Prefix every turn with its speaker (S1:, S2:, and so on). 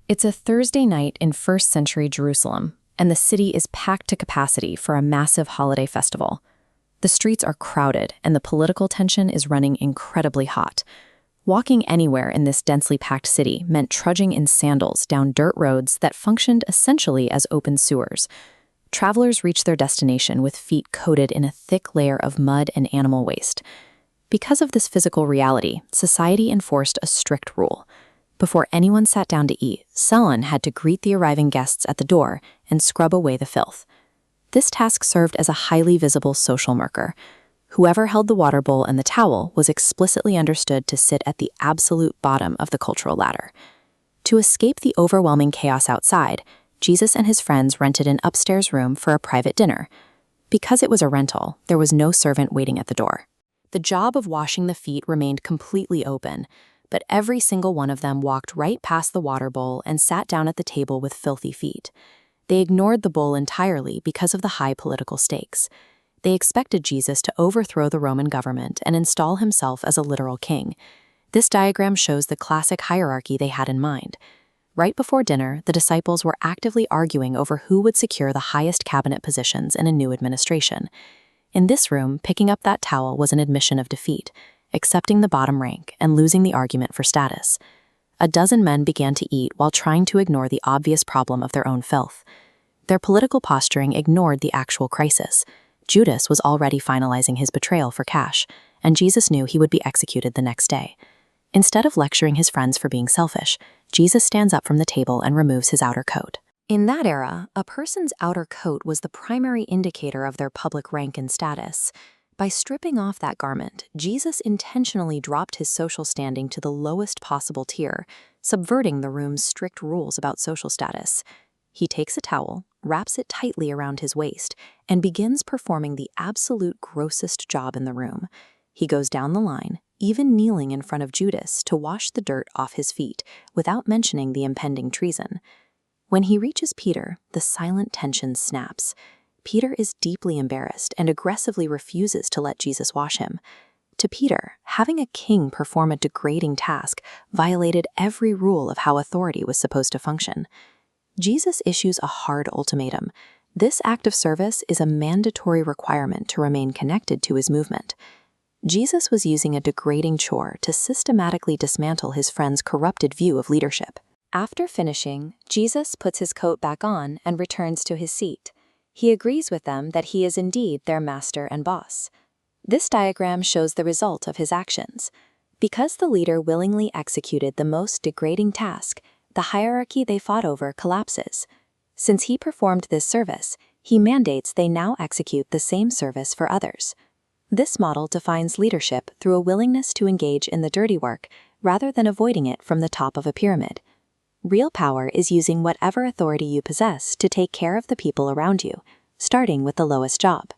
S1: It's a Thursday night in first-century Jerusalem, and the city is packed to capacity for a massive holiday festival. The streets are crowded, and the political tension is running incredibly hot. Walking anywhere in this densely packed city meant trudging in sandals down dirt roads that functioned essentially as open sewers. Travelers reach their destination with feet coated in a thick layer of mud and animal waste. Because of this physical reality, society enforced a strict rule. Before anyone sat down to eat, someone had to greet the arriving guests at the door and scrub away the filth. This task served as a highly visible social marker. Whoever held the water bowl and the towel was explicitly understood to sit at the absolute bottom of the cultural ladder. To escape the overwhelming chaos outside, Jesus and his friends rented an upstairs room for a private dinner. Because it was a rental, there was no servant waiting at the door. The job of washing the feet remained completely open, but every single one of them walked right past the water bowl and sat down at the table with filthy feet. They ignored the bowl entirely because of the high political stakes. They expected Jesus to overthrow the Roman government and install himself as a literal king. This diagram shows the classic hierarchy they had in mind. Right before dinner, the disciples were actively arguing over who would secure the highest cabinet positions in a new administration. In this room, picking up that towel was an admission of defeat, accepting the bottom rank and losing the argument for status. A dozen men began to eat while trying to ignore the obvious problem of their own filth. Their political posturing ignored the actual crisis. Judas was already finalizing his betrayal for cash, and Jesus knew he would be executed the next day. Instead of lecturing his friends for being selfish, Jesus stands up from the table and removes his outer coat. In that era, a person's outer coat was the primary indicator of their public rank and status. By stripping off that garment, Jesus intentionally dropped his social standing to the lowest possible tier, subverting the room's strict rules about social status. He takes a towel, wraps it tightly around his waist, and begins performing the absolute grossest job in the room. He goes down the line, even kneeling in front of Judas to wash the dirt off his feet, without mentioning the impending treason. When he reaches Peter, the silent tension snaps. Peter is deeply embarrassed and aggressively refuses to let Jesus wash him. To Peter, having a king perform a degrading task violated every rule of how authority was supposed to function. Jesus issues a hard ultimatum. This act of service is a mandatory requirement to remain connected to his movement. Jesus was using a degrading chore to systematically dismantle his friends' corrupted view of leadership. After finishing, Jesus puts his coat back on and returns to his seat. He agrees with them that he is indeed their master and boss. This diagram shows the result of his actions. Because the leader willingly executed the most degrading task, the hierarchy they fought over collapses. Since he performed this service, he mandates they now execute the same service for others. This model defines leadership through a willingness to engage in the dirty work rather than avoiding it from the top of a pyramid. Real power is using whatever authority you possess to take care of the people around you, starting with the lowest job.